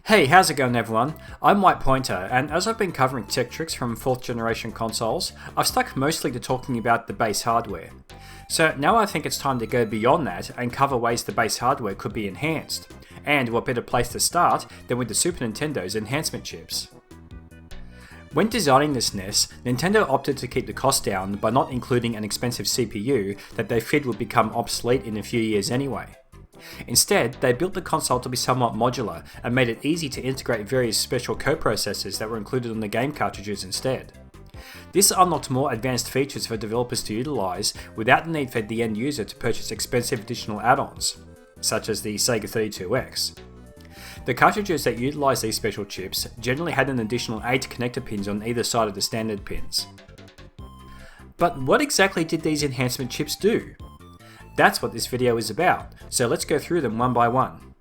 Hey, how's it going everyone? I'm White Pointer, and as I've been covering tech tricks from 4th generation consoles, I've stuck mostly to talking about the base hardware. So now I think it's time to go beyond that and cover ways the base hardware could be enhanced. And what better place to start than with the Super Nintendo's enhancement chips. When designing this NES, Nintendo opted to keep the cost down by not including an expensive CPU that they feared would become obsolete in a few years anyway. Instead, they built the console to be somewhat modular and made it easy to integrate various special coprocessors that were included on the game cartridges instead. This unlocked more advanced features for developers to utilise without the need for the end user to purchase expensive additional add-ons, such as the Sega 32X. The cartridges that utilised these special chips generally had an additional 8 connector pins on either side of the standard pins. But what exactly did these enhancement chips do? That's what this video is about, so let's go through them one by one.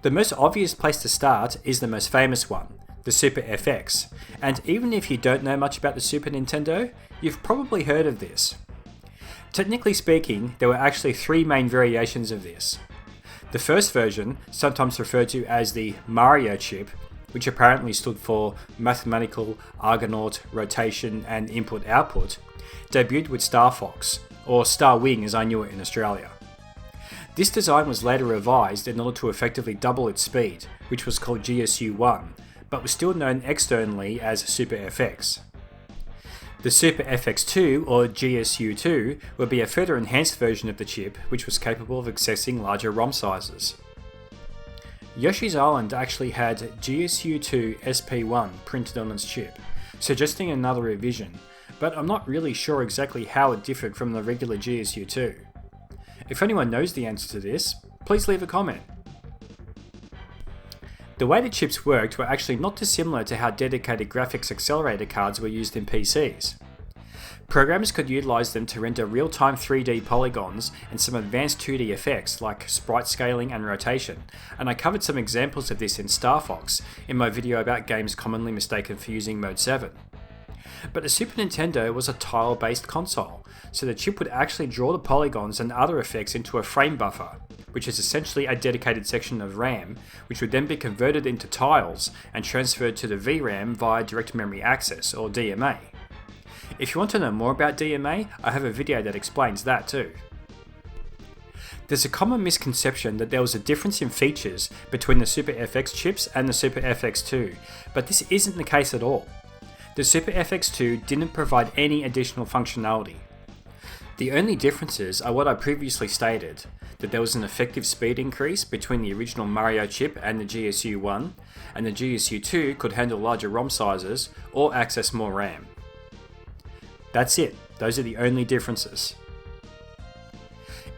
The most obvious place to start is the most famous one, the Super FX, and even if you don't know much about the Super Nintendo, you've probably heard of this. Technically speaking, there were actually 3 main variations of this. The first version, sometimes referred to as the Mario chip, which apparently stood for Mathematical Argonaut Rotation and Input-Output, debuted with Star Fox, or Star Wing as I knew it in Australia. This design was later revised in order to effectively double its speed, which was called GSU-1, but was still known externally as Super FX. The Super FX2 or GSU-2 would be a further enhanced version of the chip which was capable of accessing larger ROM sizes. Yoshi's Island actually had GSU-2 SP1 printed on its chip, suggesting another revision, but I'm not really sure exactly how it differed from the regular GSU-2. If anyone knows the answer to this, please leave a comment. The way the chips worked were actually not dissimilar to how dedicated graphics accelerator cards were used in PCs. Programmers could utilise them to render real-time 3D polygons and some advanced 2D effects like sprite scaling and rotation, and I covered some examples of this in Star Fox in my video about games commonly mistaken for using Mode 7. But the Super Nintendo was a tile-based console, so the chip would actually draw the polygons and other effects into a frame buffer, which is essentially a dedicated section of RAM, which would then be converted into tiles and transferred to the VRAM via Direct Memory Access, or DMA. If you want to know more about DMA, I have a video that explains that too. There's a common misconception that there was a difference in features between the Super FX chips and the Super FX2, but this isn't the case at all. The Super FX2 didn't provide any additional functionality. The only differences are what I previously stated, that there was an effective speed increase between the original Mario chip and the GSU-1, and the GSU-2 could handle larger ROM sizes or access more RAM. That's it, those are the only differences.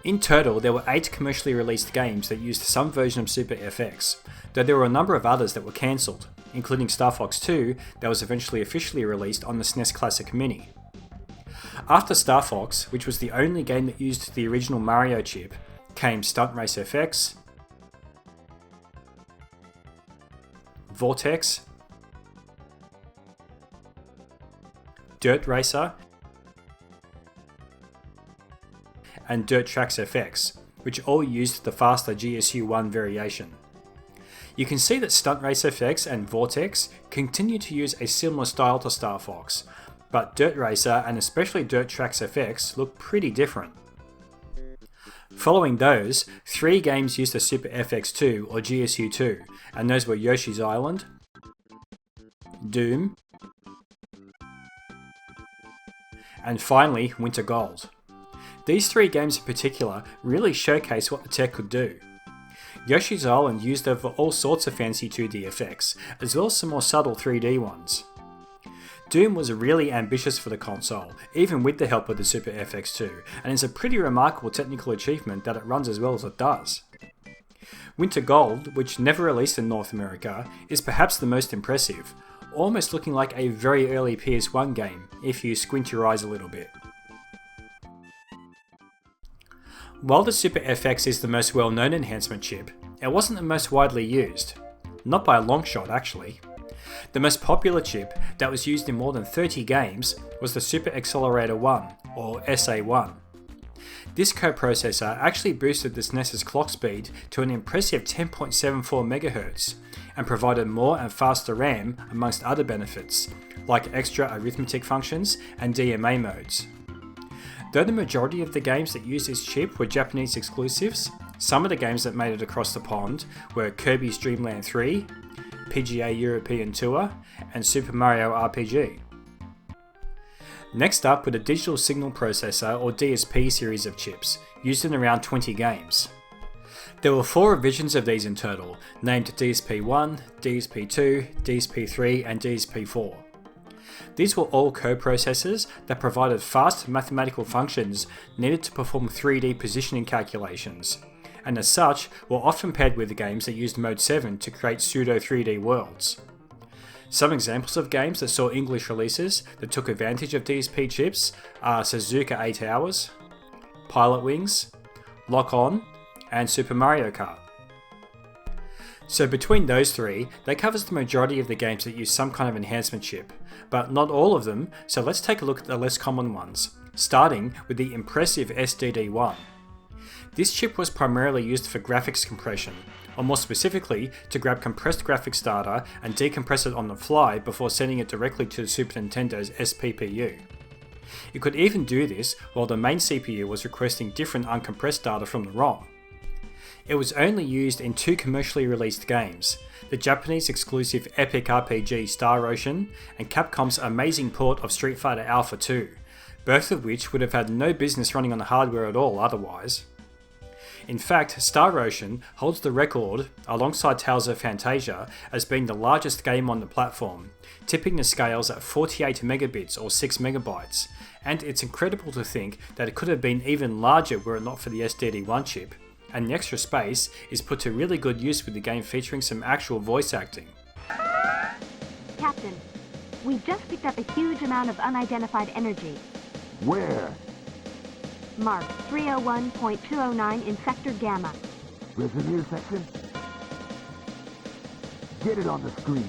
In total, there were 8 commercially released games that used some version of Super FX, though there were a number of others that were cancelled, including Star Fox 2 that was eventually officially released on the SNES Classic Mini. After Star Fox, which was the only game that used the original Mario chip, came Stunt Race FX, Vortex, Dirt Racer, and Dirt Trax FX, which all used the faster GSU-1 variation. You can see that Stunt Race FX and Vortex continue to use a similar style to Star Fox, but Dirt Racer and especially Dirt Trax FX look pretty different. Following those, 3 games used the Super FX2 or GSU-2, and those were Yoshi's Island, Doom, and finally Winter Gold. These 3 games in particular really showcase what the tech could do. Yoshi's Island used over all sorts of fancy 2D effects, as well as some more subtle 3D ones. Doom was really ambitious for the console, even with the help of the Super FX2, and is a pretty remarkable technical achievement that it runs as well as it does. Winter Gold, which never released in North America, is perhaps the most impressive, almost looking like a very early PS1 game, if you squint your eyes a little bit. While the Super FX is the most well-known enhancement chip, it wasn't the most widely used. Not by a long shot, actually. The most popular chip that was used in more than 30 games was the Super Accelerator 1, or SA1. This coprocessor actually boosted the SNES's clock speed to an impressive 10.74 MHz and provided more and faster RAM amongst other benefits, like extra arithmetic functions and DMA modes. Though the majority of the games that used this chip were Japanese exclusives, some of the games that made it across the pond were Kirby's Dream Land 3, PGA European Tour, and Super Mario RPG. Next up were the Digital Signal Processor or DSP series of chips, used in around 20 games. There were 4 revisions of these in total, named DSP-1, DSP-2, DSP-3 and DSP-4. These were all coprocessors that provided fast mathematical functions needed to perform 3D positioning calculations, and as such were often paired with games that used Mode 7 to create pseudo 3D worlds. Some examples of games that saw English releases that took advantage of DSP chips are Suzuka 8 Hours, Pilot Wings, Lock On, and Super Mario Kart. So between those 3, that covers the majority of the games that use some kind of enhancement chip, but not all of them, so let's take a look at the less common ones, starting with the impressive SDD1. This chip was primarily used for graphics compression, or more specifically, to grab compressed graphics data and decompress it on the fly before sending it directly to the Super Nintendo's SPPU. It could even do this while the main CPU was requesting different uncompressed data from the ROM. It was only used in 2 commercially released games, the Japanese exclusive epic RPG Star Ocean and Capcom's amazing port of Street Fighter Alpha 2, both of which would have had no business running on the hardware at all otherwise. In fact, Star Ocean holds the record, alongside Tales of Phantasia, as being the largest game on the platform, tipping the scales at 48 megabits or 6 megabytes, and it's incredible to think that it could have been even larger were it not for the SDD1 chip, and the extra space is put to really good use with the game featuring some actual voice acting. Captain, we've just picked up a huge amount of unidentified energy. Where? Mark 301.209 in Sector Gamma. Reservoir section? Get it on the screen.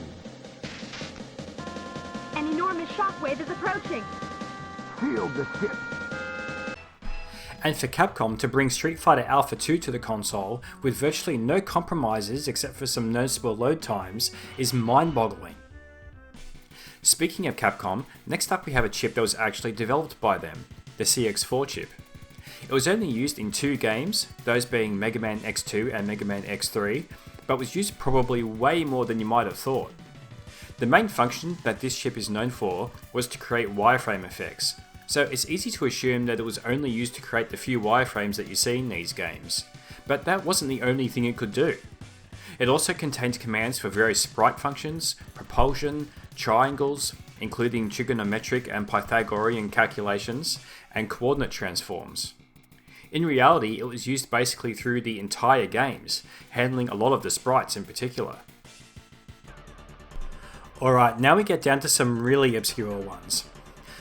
An enormous shockwave is approaching. Seal the ship. And for Capcom to bring Street Fighter Alpha 2 to the console with virtually no compromises except for some noticeable load times is mind-boggling. Speaking of Capcom, next up we have a chip that was actually developed by them, the CX4 chip. It was only used in 2 games, those being Mega Man X2 and Mega Man X3, but was used probably way more than you might have thought. The main function that this chip is known for was to create wireframe effects, so it's easy to assume that it was only used to create the few wireframes that you see in these games. But that wasn't the only thing it could do. It also contained commands for various sprite functions, propulsion, triangles, including trigonometric and Pythagorean calculations, and coordinate transforms. In reality, it was used basically through the entire games, handling a lot of the sprites in particular. Alright, now we get down to some really obscure ones.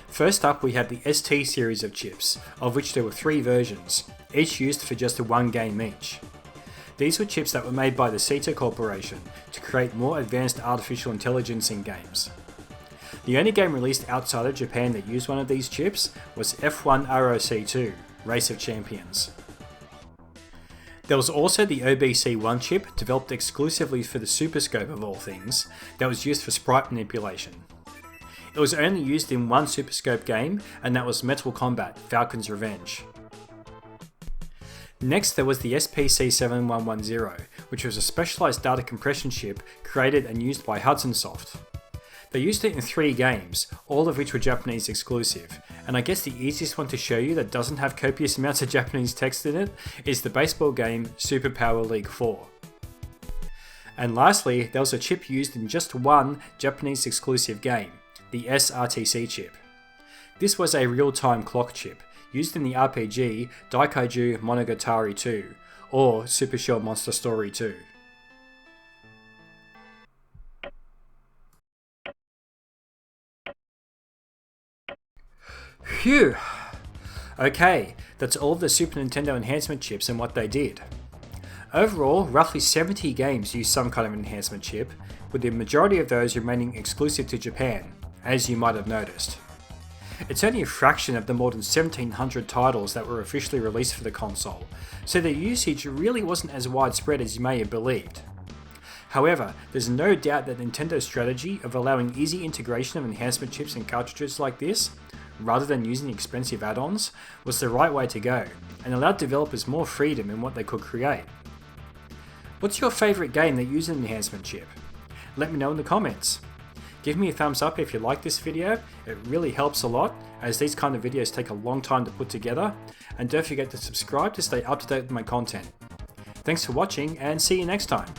First up we have the ST series of chips, of which there were 3 versions, each used for just 1 game each. These were chips that were made by the SITA Corporation to create more advanced artificial intelligence in games. The only game released outside of Japan that used one of these chips was F1 ROC2, Race of Champions. There was also the OBC1 chip, developed exclusively for the Super Scope of all things, that was used for sprite manipulation. It was only used in 1 Super Scope game, and that was Metal Combat: Falcon's Revenge. Next there was the SPC7110, which was a specialised data compression chip created and used by Hudson Soft. They used it in 3 games, all of which were Japanese exclusive, and I guess the easiest one to show you that doesn't have copious amounts of Japanese text in it is the baseball game Super Power League 4. And lastly, there was a chip used in just 1 Japanese exclusive game, the SRTC chip. This was a real-time clock chip, used in the RPG Daikaiju Monogatari 2, or Super Shell Monster Story 2. Phew! Okay, that's all of the Super Nintendo enhancement chips and what they did. Overall, roughly 70 games used some kind of enhancement chip, with the majority of those remaining exclusive to Japan, as you might have noticed. It's only a fraction of the more than 1700 titles that were officially released for the console, so the usage really wasn't as widespread as you may have believed. However, there's no doubt that Nintendo's strategy of allowing easy integration of enhancement chips and cartridges like this, rather than using expensive add-ons, was the right way to go, and allowed developers more freedom in what they could create. What's your favourite game that uses an enhancement chip? Let me know in the comments. Give me a thumbs up if you like this video, it really helps a lot, as these kind of videos take a long time to put together, and don't forget to subscribe to stay up to date with my content. Thanks for watching, and see you next time.